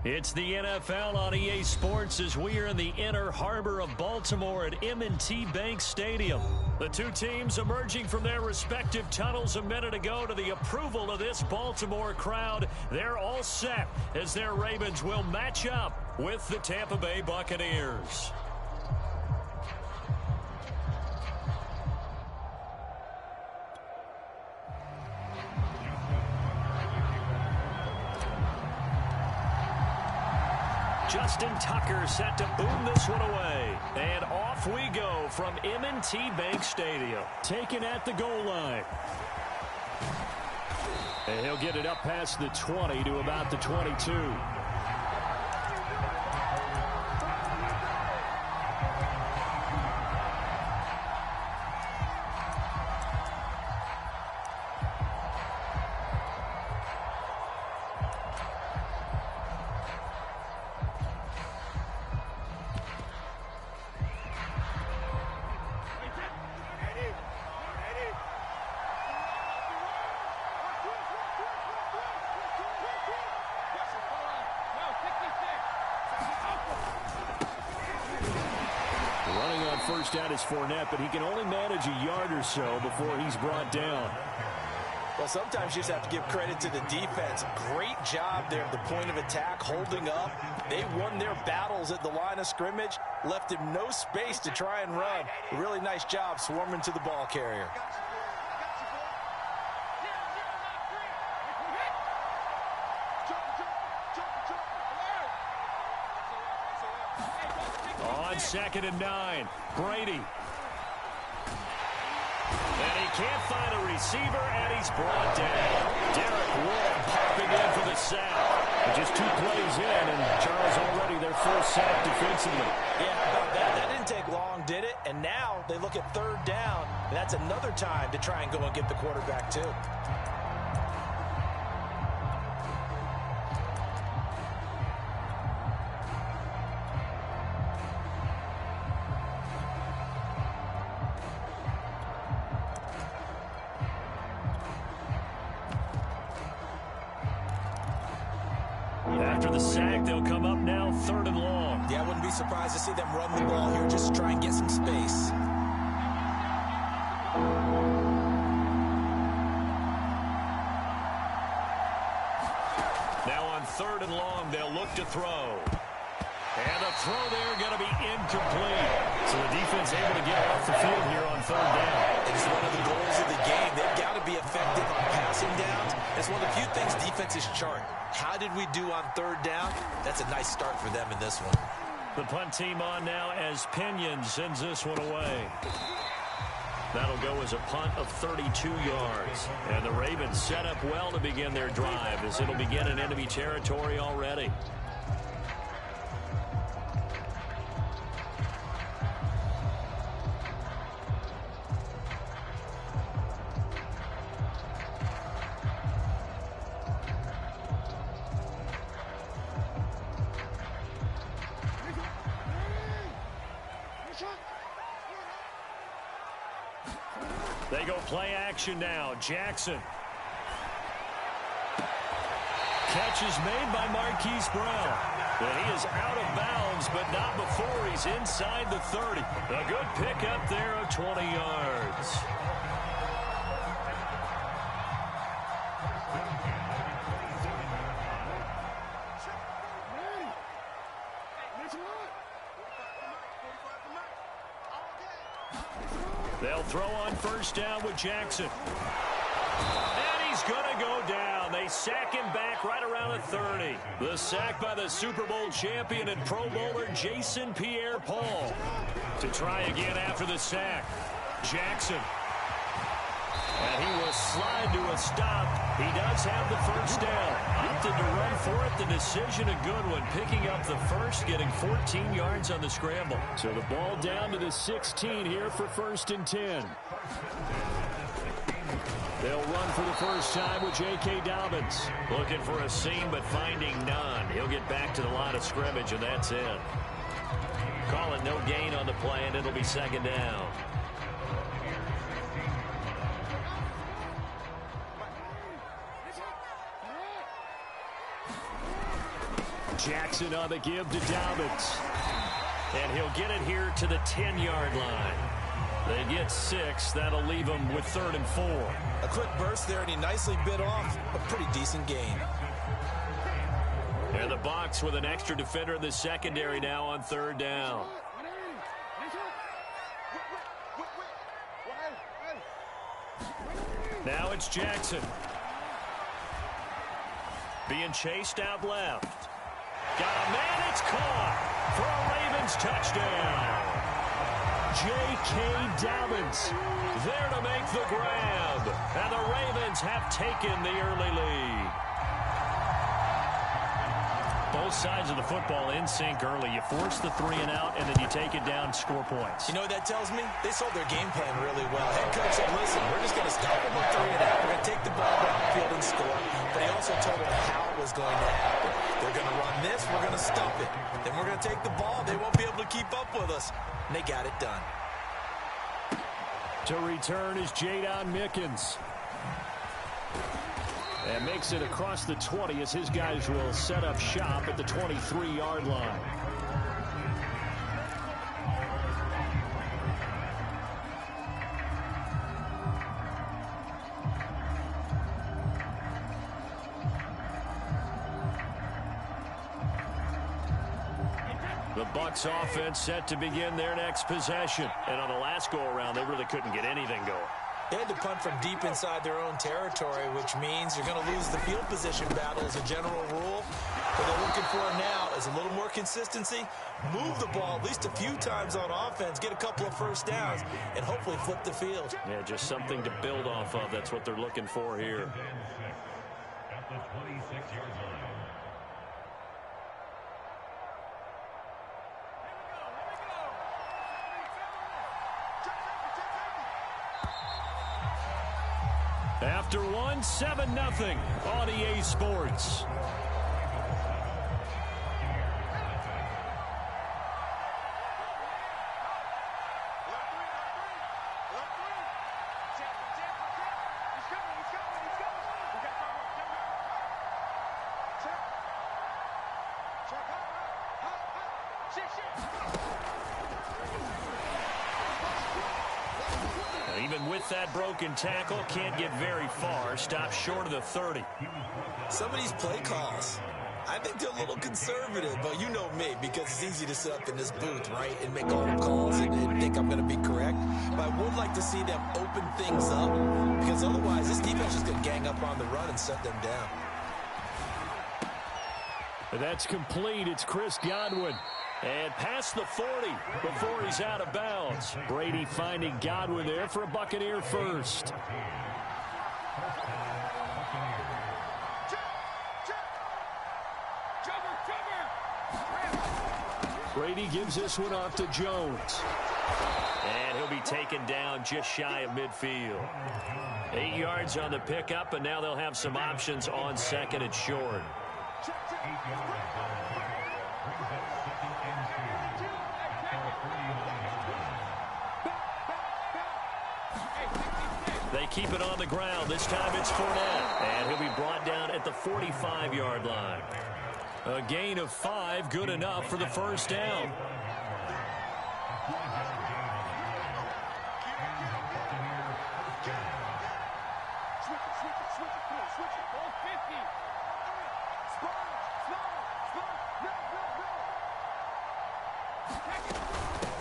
It's the NFL on EA Sports as we are in the inner harbor of Baltimore at M&T Bank Stadium. The two teams emerging from their respective tunnels a minute ago to the approval of this Baltimore crowd. They're all set as their Ravens will match up with the Tampa Bay Buccaneers. Justin Tucker set to boom this one away. And off we go from M&T Bank Stadium. Taken at the goal line. And he'll get it up past the 20 to about the 22. First down is Fournette, but he can only manage a yard or so before he's brought down. Well, sometimes you just have to give credit to the defense. Great job there at the point of attack, holding up. They won their battles at the line of scrimmage, left him no space to try and run. A really nice job swarming to the ball carrier. On 2nd and 9, Brady. And he can't find a receiver, and he's brought down. Derek Wolfe popping in for the sack. Just 2 plays in, and Charles already their first sack defensively. Yeah, about that. That didn't take long, did it? And now they look at 3rd down, and that's another time to try and go and get the quarterback, too. After the sack, they'll come up now 3rd and long. Yeah, I wouldn't be surprised to see them run the ball here just to try and get some space. Now on 3rd and long, they'll look to throw. And the throw there going to be incomplete. So the defense able to get off the field here on 3rd down. It's one of the goals of the game. They've got to be effective on passing downs. It's one of the few things defenses chart. How did we do on 3rd down? That's a nice start for them in this one. The punt team on now as Pinion sends this one away. That'll go as a punt of 32 yards. And the Ravens set up well to begin their drive as it'll begin in enemy territory already. They go play action now. Jackson. Catch is made by Marquise Brown. And he is out of bounds, but not before he's inside the 30. A good pickup there of 20 yards. They'll throw on 1st down with Jackson. And he's going to go down. They sack him back right around the 30. The sack by the Super Bowl champion and Pro Bowler Jason Pierre-Paul. To try again after the sack. Jackson. And he will slide to a stop. He does have the 1st down. Opted to run for it. The decision a good one. Picking up the first, getting 14 yards on the scramble. So the ball down to the 16 here for 1st and 10. They'll run for the first time with J.K. Dobbins. Looking for a seam, but finding none. He'll get back to the line of scrimmage, and that's it. Call it no gain on the play, and it'll be 2nd down. Jackson on the give to Dobbins. And he'll get it here to the 10-yard line. They get 6. That'll leave them with 3rd and 4. A quick burst there, and he nicely bit off a pretty decent gain. And the box with an extra defender in the secondary now on 3rd down. Now it's Jackson. Being chased out left. Got a man, it's caught for a Ravens touchdown. J.K. Dobbins there to make the grab. And the Ravens have taken the early lead. Both sides of the football in sync early. You force the 3 and out, and then you take it down, score points. You know what that tells me? They sold their game plan really well. Head coach said, listen, we're just going to stop them with 3 and out. We're going to take the ball downfield and score. But he also told them how it was going to happen. They're going to run this. We're going to stop it. Then we're going to take the ball. They won't be able to keep up with us. And they got it done. To return is Jadon Mickens. And makes it across the 20 as his guys will set up shop at the 23-yard line. The Bucs offense set to begin their next possession. And on the last go-around, they really couldn't get anything going. They had to punt from deep inside their own territory, which means you're going to lose the field position battle as a general rule. What they're looking for now is a little more consistency, move the ball at least a few times on offense, get a couple of first downs, and hopefully flip the field. Yeah, just something to build off of. That's what they're looking for here. At the 26-yard line. After one, 7-0 on EA Sports. Even with that broken tackle, can't get very far. Stops short of the 30. Some of these play calls, I think they're a little conservative, but you know me, because it's easy to sit up in this booth, right, and make all the calls and think I'm going to be correct. But I would like to see them open things up, because otherwise this defense is going to gang up on the run and shut them down. That's complete. It's Chris Godwin. And past the 40 before he's out of bounds. Brady finding Godwin there for a Buccaneer first. Brady gives this one off to Jones. And he'll be taken down just shy of midfield. 8 yards on the pickup, and now they'll have some options on 2nd and short. They keep it on the ground. This time it's Fournette. And he'll be brought down at the 45-yard line. A gain of 5, good enough for the first down.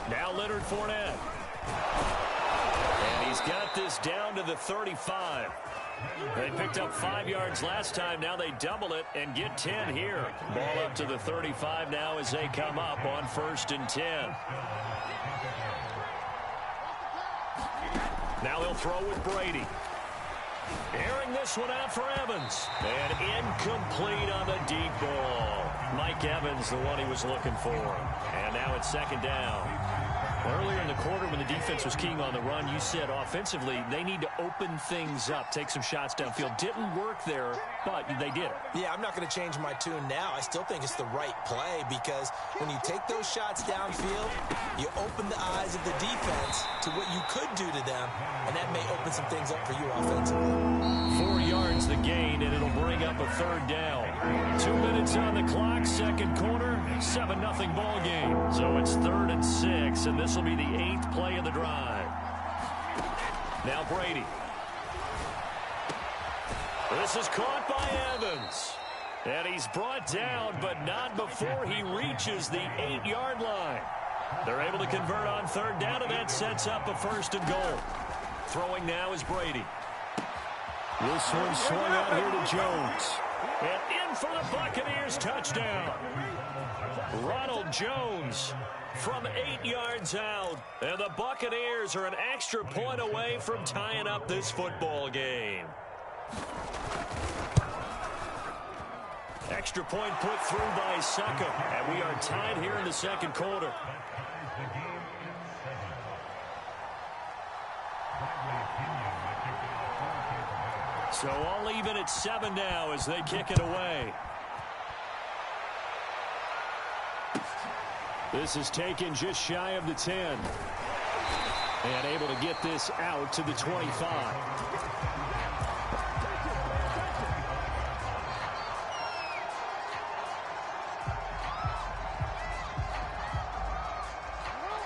Now Leonard Fournette. And he's got this down to the 35. They picked up 5 yards last time. Now they double it and get 10 here. Ball up to the 35 now as they come up on 1st and 10. Now they'll throw with Brady. Airing this one out for Evans. And incomplete on the deep ball. Mike Evans, the one he was looking for. And now it's 2nd down. Earlier in the quarter when the defense was keying on the run, you said offensively they need to open things up, take some shots downfield. Didn't work there, but they did. Yeah, I'm not going to change my tune now. I still think it's the right play because when you take those shots downfield, you open the eyes of the defense to what you could do to them, and that may open some things up for you offensively. 4 yards the gain, and it'll bring up a 3rd down. 2 minutes on the clock, second quarter, 7-0 ball game. So it's 3rd and 6, and this will be the 8th play of the drive. Now Brady. This is caught by Evans. And he's brought down, but not before he reaches the 8-yard line. They're able to convert on 3rd down, and that sets up a 1st and goal. Throwing now is Brady. This one swung out here to Jones. And in for the Buccaneers touchdown. Ronald Jones from 8 yards out. And the Buccaneers are an extra point away from tying up this football game. Extra point put through by Suckup. And we are tied here in the second quarter. So all even at 7 now as they kick it away. This is taken just shy of the 10. And able to get this out to the 25.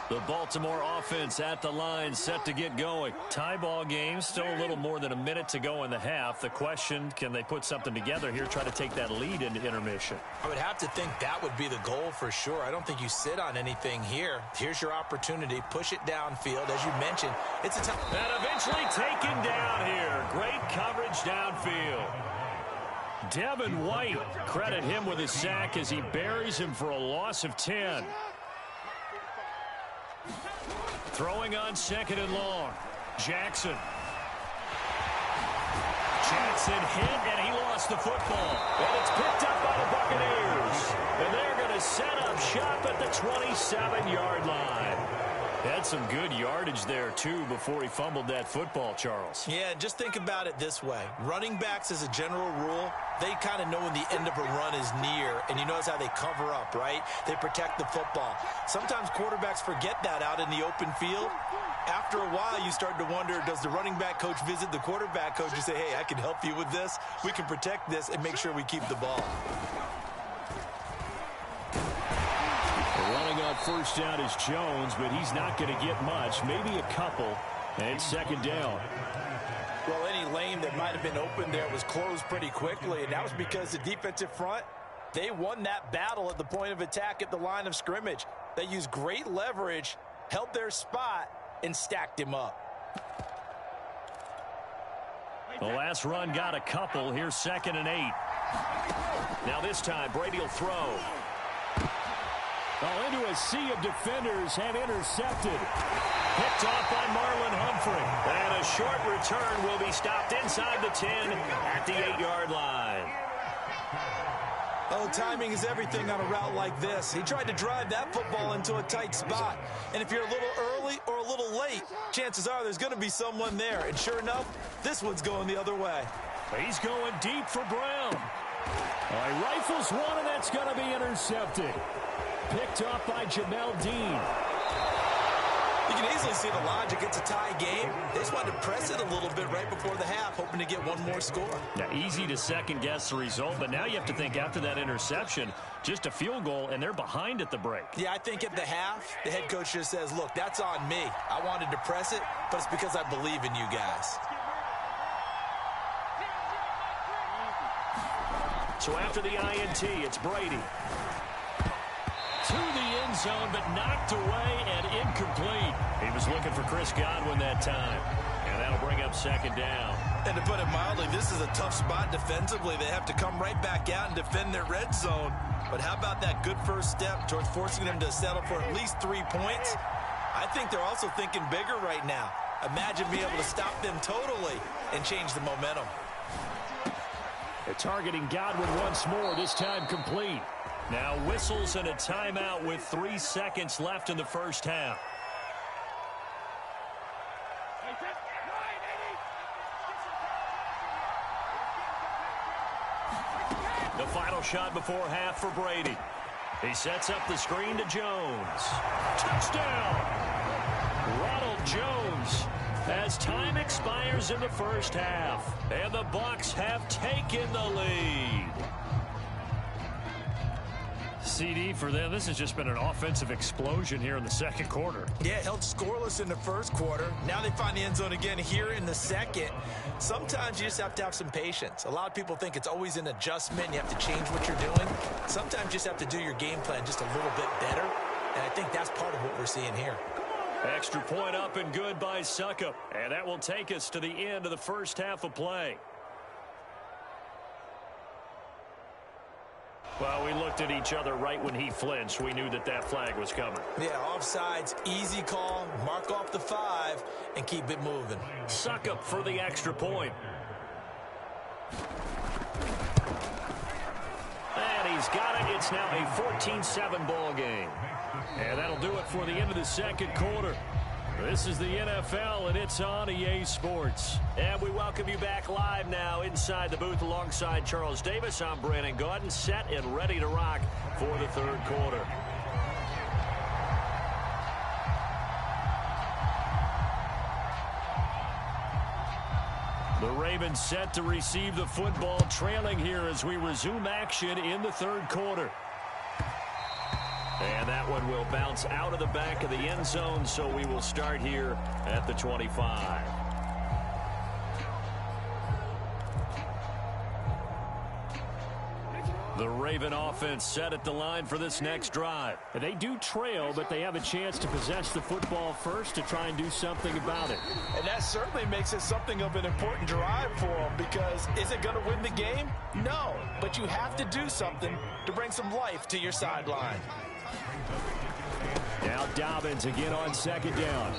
The Baltimore offense at the line set to get going. Tie ball game, still a little more than a minute to go in the half. The question, can they put something together here, try to take that lead into intermission? I would have to think that would be the goal for sure. I don't think you sit on anything here. Here's your opportunity. Push it downfield. As you mentioned, it's a tough... And eventually taken down here. Great coverage downfield. Devin White, credit him with a sack as he buries him for a loss of 10. Throwing on 2nd and long. Jackson. Jackson hit, and he lost the football. And it's picked up by the Buccaneers. And they're going to set up shop at the 27-yard line. Had some good yardage there, too, before he fumbled that football, Charles. Yeah, just think about it this way. Running backs, as a general rule, they kind of know when the end of a run is near, and you notice how they cover up, right? They protect the football. Sometimes quarterbacks forget that out in the open field. After a while, you start to wonder, does the running back coach visit the quarterback coach and say, hey, I can help you with this. We can protect this and make sure we keep the ball. Running on 1st down is Jones, but he's not going to get much, maybe a couple, and it's 2nd down. Well, any lane that might have been open there was closed pretty quickly, and that was because the defensive front, they won that battle at the point of attack at the line of scrimmage. They used great leverage, held their spot, and stacked him up. The last run got a couple. Here's 2nd and 8. Now this time, Brady will throw. Oh, into a sea of defenders and intercepted. Picked off by Marlon Humphrey. And a short return will be stopped inside the 10 at the 8-yard line. Oh, timing is everything on a route like this. He tried to drive that football into a tight spot. And if you're a little early or a little late, chances are there's going to be someone there. And sure enough, this one's going the other way. He's going deep for Brown. He rifles one, and that's going to be intercepted. Picked off by Jamel Dean. You can easily see the logic. It's a tie game. They just wanted to press it a little bit right before the half, hoping to get one more score. Now, easy to second-guess the result, but now you have to think after that interception, just a field goal, and they're behind at the break. Yeah, I think at the half, the head coach just says, look, that's on me. I wanted to press it, but it's because I believe in you guys. So after the INT, it's Brady. To the end zone, but knocked away and incomplete. He was looking for Chris Godwin that time. And that'll bring up 2nd down. And to put it mildly, this is a tough spot defensively. They have to come right back out and defend their red zone. But how about that good first step towards forcing them to settle for at least 3 points? I think they're also thinking bigger right now. Imagine being able to stop them totally and change the momentum. They're targeting Godwin once more, this time complete. Now whistles and a timeout with 3 seconds left in the first half. The final shot before half for Brady. He sets up the screen to Jones. Touchdown! Ronald Jones, as time expires in the first half. And the Bucs have taken the lead. CD for them. This has just been an offensive explosion here in the second quarter. Yeah, held scoreless in the first quarter. Now they find the end zone again here in the second. Sometimes you just have to have some patience. A lot of people think it's always an adjustment. You have to change what you're doing. Sometimes you just have to do your game plan just a little bit better. And I think that's part of what we're seeing here. Extra point up and good by Suckup. And that will take us to the end of the first half of play. Well, we looked at each other right when he flinched. We knew that that flag was coming. Yeah, offsides, easy call, mark off the 5, and keep it moving. Suckup for the extra point. And he's got it. It's now a 14-7 ball game. And that'll do it for the end of the second quarter. This is the NFL, and it's on EA Sports. And we welcome you back live now inside the booth alongside Charles Davis. I'm Brandon Gaudin, set and ready to rock for the third quarter. The Ravens set to receive the football, trailing here as we resume action in the third quarter. And that one will bounce out of the back of the end zone, so we will start here at the 25. The Raven offense set at the line for this next drive. They do trail, but they have a chance to possess the football first to try and do something about it. And that certainly makes it something of an important drive for them, because is it going to win the game? No, but you have to do something to bring some life to your sideline. Now Dobbins again on second down.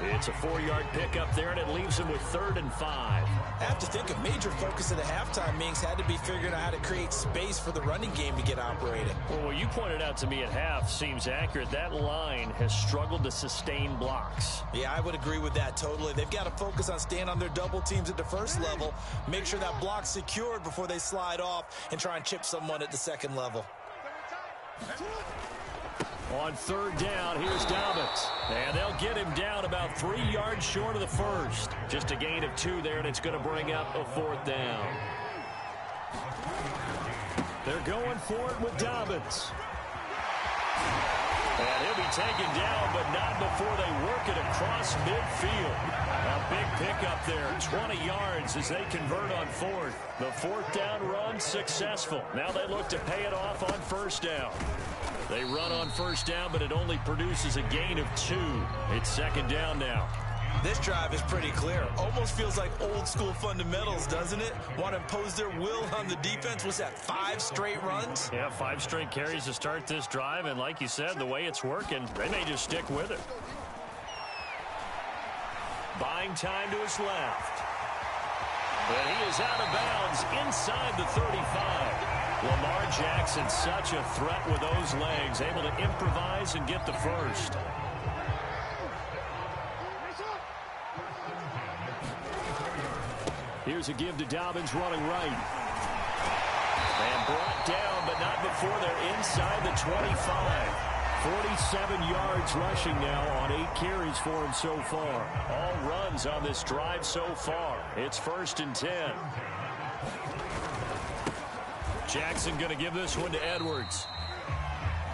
It's a 4-yard pickup there, and it leaves him with 3rd and 5. I have to think a major focus of the halftime meetings had to be figuring out how to create space for the running game to get operating. Well, what you pointed out to me at half seems accurate. That line has struggled to sustain blocks. Yeah, I would agree with that totally. They've got to focus on staying on their double teams at the first level, make sure that block's secured before they slide off and try and chip someone at the second level. On 3rd down, here's Dobbins. And they'll get him down about 3 yards short of the first. Just a gain of 2 there, and it's going to bring up a 4th down. They're going for it with Dobbins. And he'll be taken down, but not before they work it across midfield. A big pickup there, 20 yards as they convert on 4th. The 4th down run successful. Now they look to pay it off on 1st down. They run on 1st down, but it only produces a gain of 2. It's 2nd down now. This drive is pretty clear. Almost feels like old school fundamentals, doesn't it? Want to impose their will on the defense. What's that, 5 straight runs? Yeah, 5 straight carries to start this drive, and like you said, the way it's working, they may just stick with it. Buying time to his left. But he is out of bounds inside the 35. Lamar Jackson, such a threat with those legs, able to improvise and get the first. Here's a give to Dobbins running right. And brought down, but not before they're inside the 25. 47 yards rushing now on 8 carries for him so far. All runs on this drive so far. It's 1st and 10. Jackson going to give this one to Edwards.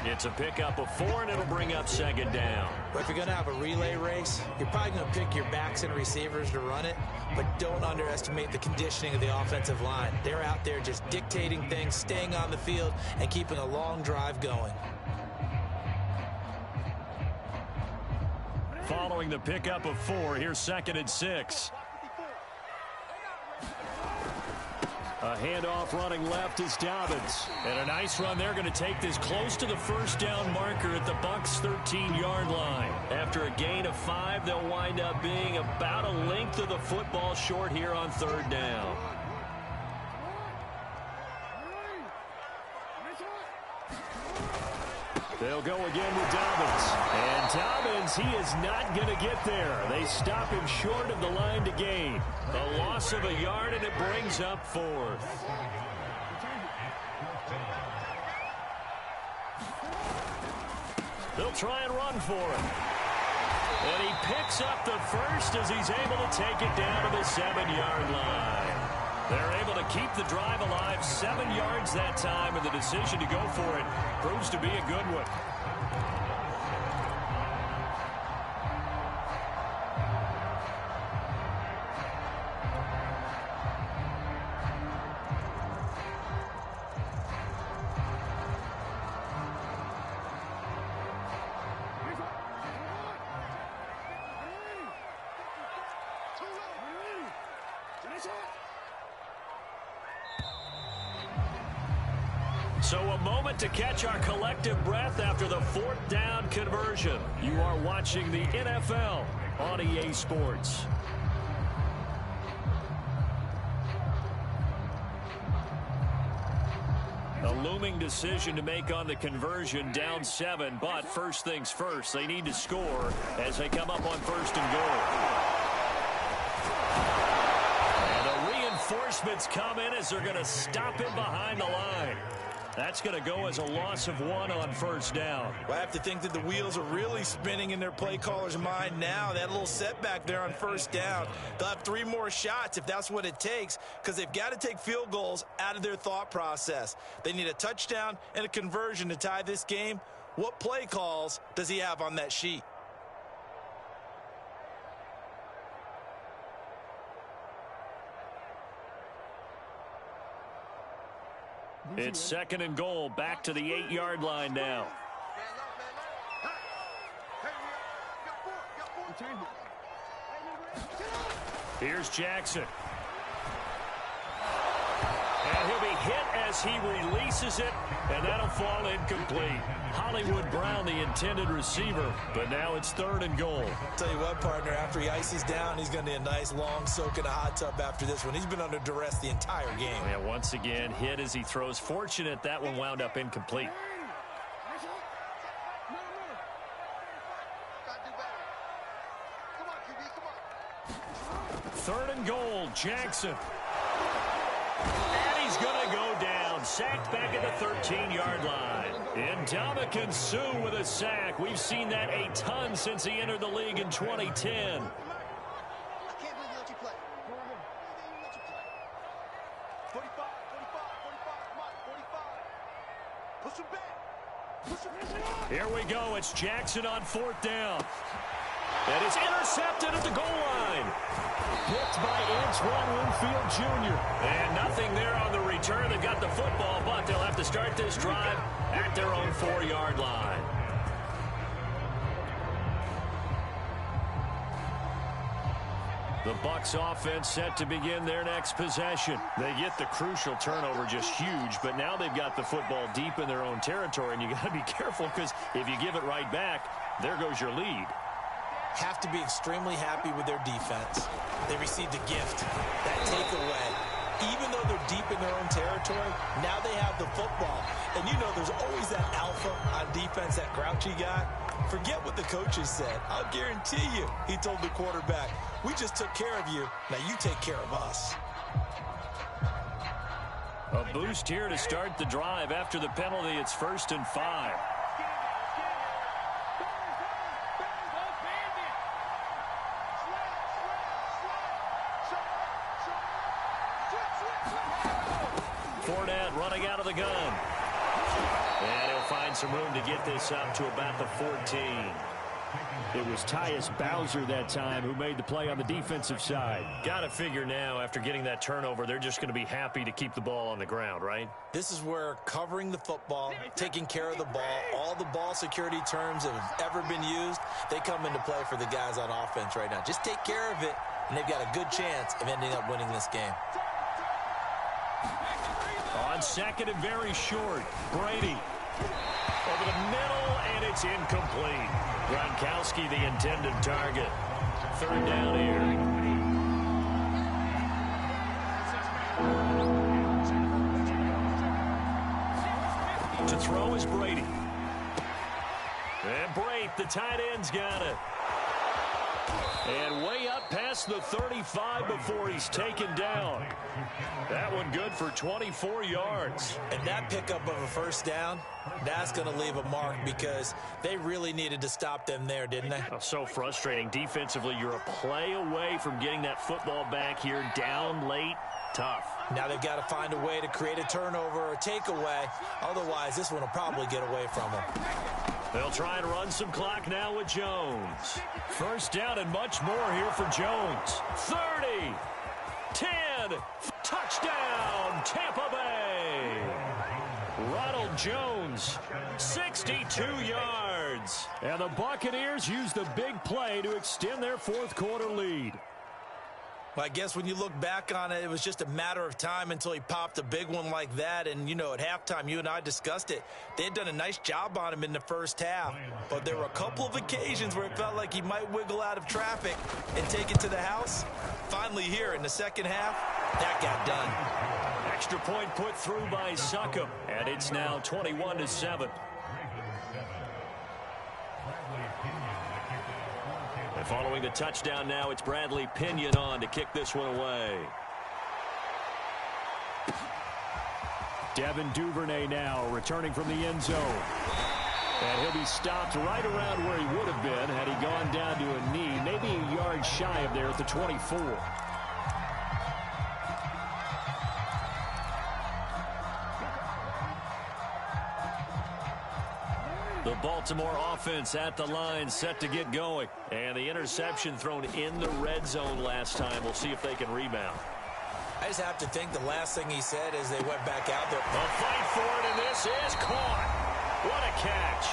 It's a pickup of 4, and it'll bring up 2nd down. But if you're going to have a relay race, you're probably going to pick your backs and receivers to run it, but don't underestimate the conditioning of the offensive line. They're out there just dictating things, staying on the field, and keeping a long drive going. Following the pickup of 4, here's 2nd and 6. A handoff running left is Dobbins. And a nice run there, going to take this close to the 1st down marker at the Bucs' 13-yard line. After a gain of 5, they'll wind up being about a length of the football short here on 3rd down. They'll go again with Dobbins. And Dobbins, he is not going to get there. They stop him short of the line to gain. The loss of a yard, and it brings up 4th. They'll try and run for it. And he picks up the first as he's able to take it down to the 7-yard line. They're able to keep the drive alive, 7 yards that time, and the decision to go for it proves to be a good one. So a moment to catch our collective breath after the 4th down conversion. You are watching the NFL on EA Sports. A looming decision to make on the conversion, down 7, but first things first, they need to score as they come up on 1st and goal. And the reinforcements come in as they're going to stop him behind the line. That's going to go as a loss of 1 on 1st down. Well, I have to think that the wheels are really spinning in their play caller's mind now. That little setback there on 1st down. They'll have 3 more shots if that's what it takes, because they've got to take field goals out of their thought process. They need a touchdown and a conversion to tie this game. What play calls does he have on that sheet? It's 2nd and goal, back to the 8-yard line now. Here's Jackson. And he'll be hit as he releases it, and that'll fall incomplete. Hollywood Brown, the intended receiver, but now it's 3rd and goal. Tell you what, partner, after he ices down, he's going to need a nice long soak in a hot tub after this one. He's been under duress the entire game. Yeah, once again, hit as he throws. Fortunate that one wound up incomplete. Third and goal, Jackson. And he's going to go down. Sacked back at the 13-yard line. Ndamukong Suh with a sack. We've seen that a ton since he entered the league in 2010. Here we go. It's Jackson on 4th down. And it's intercepted at the goal line. Picked by Antoine Winfield Jr. And nothing there on the return. They got the football, but they'll have to start this drive at their own 4-yard line. The Bucs offense set to begin their next possession. They get the crucial turnover, just huge, but now they've got the football deep in their own territory, and you got to be careful because if you give it right back, there goes your lead. Have to be extremely happy with their defense. They received a gift, that takeaway. Even though they're deep in their own territory, now they have the football. And you know there's always that alpha on defense, that grouchy guy. Forget what the coaches said. I'll guarantee you, he told the quarterback, we just took care of you, now you take care of us. A boost here to start the drive. After the penalty, it's 1st and 5. Fournette running out of the gun. And he'll find some room to get this up to about the 14. It was Tyus Bowser that time who made the play on the defensive side. Got to figure now, after getting that turnover, they're just going to be happy to keep the ball on the ground, right? This is where covering the football, taking care of the ball, all the ball security terms that have ever been used, they come into play for the guys on offense right now. Just take care of it, and they've got a good chance of ending up winning this game. On 2nd and very short, Brady over the middle, and it's incomplete. Gronkowski, the intended target. 3rd down here. To throw is Brady. And Brate, the tight end's got it. And way up past the 35 before he's taken down. That one good for 24 yards. And that pickup of a first down, that's going to leave a mark because they really needed to stop them there, didn't they? Oh, so frustrating. Defensively, you're a play away from getting that football back here. Down late, tough. Now they've got to find a way to create a turnover or takeaway. Otherwise, this one will probably get away from them. They'll try and run some clock now with Jones. First down and much more here for Jones. 30, 10, touchdown, Tampa Bay. Ronald Jones, 62 yards. And the Buccaneers use the big play to extend their fourth quarter lead. Well, I guess when you look back on it, it was just a matter of time until he popped a big one like that. And, you know, at halftime, you and I discussed it. They had done a nice job on him in the first half. But there were a couple of occasions where it felt like he might wiggle out of traffic and take it to the house. Finally here in the second half, that got done. Extra point put through by Succop. And it's now 21-7. And following the touchdown now, it's Bradley Pinion on to kick this one away. Devin Duvernay now returning from the end zone. And he'll be stopped right around where he would have been had he gone down to a knee, maybe a yard shy of there at the 24. The Baltimore offense at the line, set to get going. And the interception thrown in the red zone last time. We'll see if they can rebound. I just have to think the last thing he said as they went back out there. A fight for it, and this is caught. What a catch.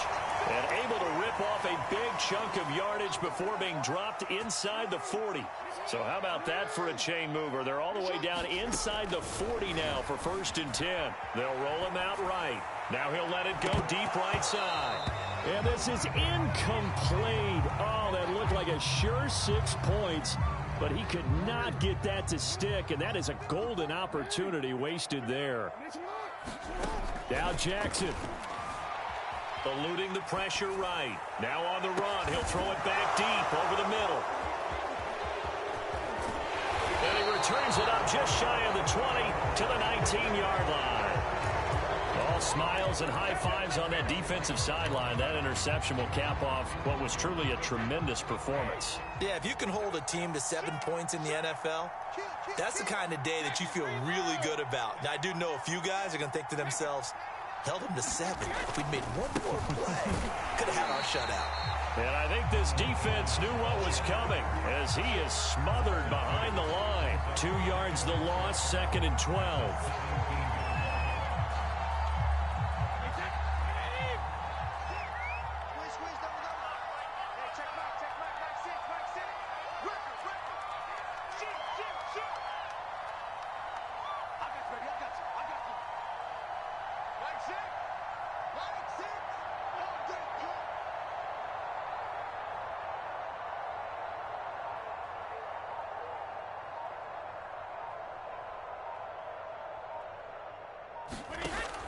And able to rip off a big chunk of yardage before being dropped inside the 40. So how about that for a chain mover? They're all the way down inside the 40 now for 1st and 10. They'll roll him out right. Now he'll let it go deep right side. And this is incomplete. Oh, that looked like a sure 6 points. But he could not get that to stick. And that is a golden opportunity wasted there. Now Jackson. Eluding the pressure right. Now on the run. He'll throw it back deep over the middle. And he returns it up just shy of the 20 to the 19-yard line. All smiles and high fives on that defensive sideline. That interception will cap off what was truly a tremendous performance. Yeah, if you can hold a team to 7 points in the NFL, that's the kind of day that you feel really good about. Now, I do know a few guys are going to think to themselves, held them to 7. If we'd made one more play, could have had our shutout. And I think this defense knew what was coming as he is smothered behind the line. 2 yards the loss, 2nd and 12.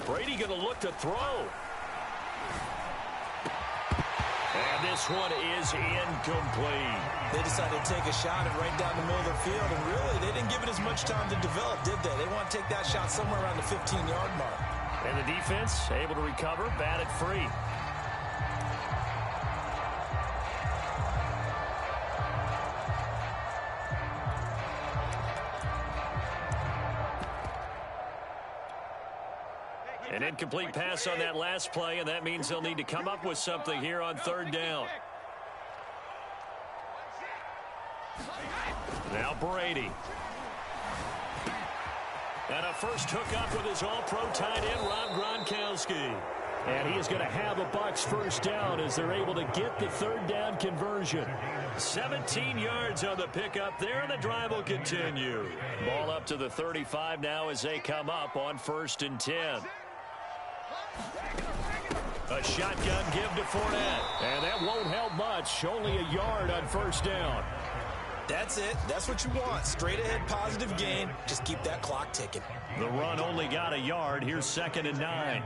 Brady going to look to throw. And this one is incomplete. They decided to take a shot at right down the middle of the field, and really, they didn't give it as much time to develop, did they? They want to take that shot somewhere around the 15-yard mark. And the defense able to recover, bat it free. An incomplete pass on that last play, and that means they'll need to come up with something here on 3rd down. Now Brady. And a first hookup with his all-pro tight end, Rob Gronkowski. And he is going to have a Bucs first down as they're able to get the 3rd down conversion. 17 yards on the pickup there, and the drive will continue. Ball up to the 35 now as they come up on 1st and 10. A shotgun give to Fournette. And that won't help much. Only a yard on 1st down. That's it. That's what you want. Straight ahead, positive gain. Just keep that clock ticking. The run only got a yard. Here's 2nd and 9.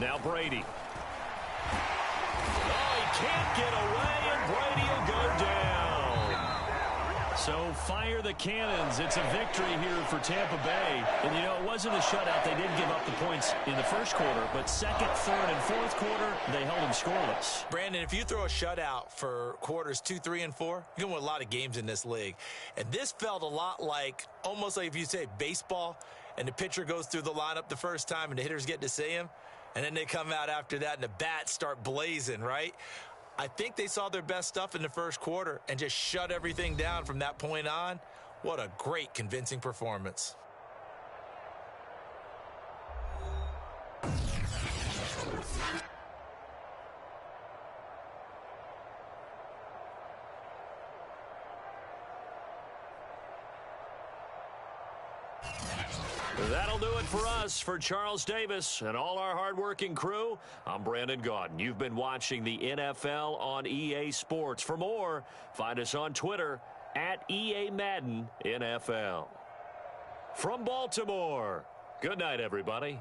Now Brady. Oh, he can't get away, and Brady will go down. So fire the cannons. It's a victory here for Tampa Bay. And, you know, it wasn't a shutout. They did give up the points in the first quarter, but second, third, and fourth quarter, they held them scoreless. Brandon, if you throw a shutout for quarters 2, 3, and 4, you're going to win a lot of games in this league. And this felt a lot like, almost like if you say baseball, and the pitcher goes through the lineup the first time, and the hitters get to see him, and then they come out after that, and the bats start blazing, right? I think they saw their best stuff in the first quarter and just shut everything down from that point on. What a great, convincing performance. That'll do it for us. For Charles Davis and all our hardworking crew, I'm Brandon Gaudin. You've been watching the NFL on EA Sports. For more, find us on Twitter at EA Madden NFL. From Baltimore, good night, everybody.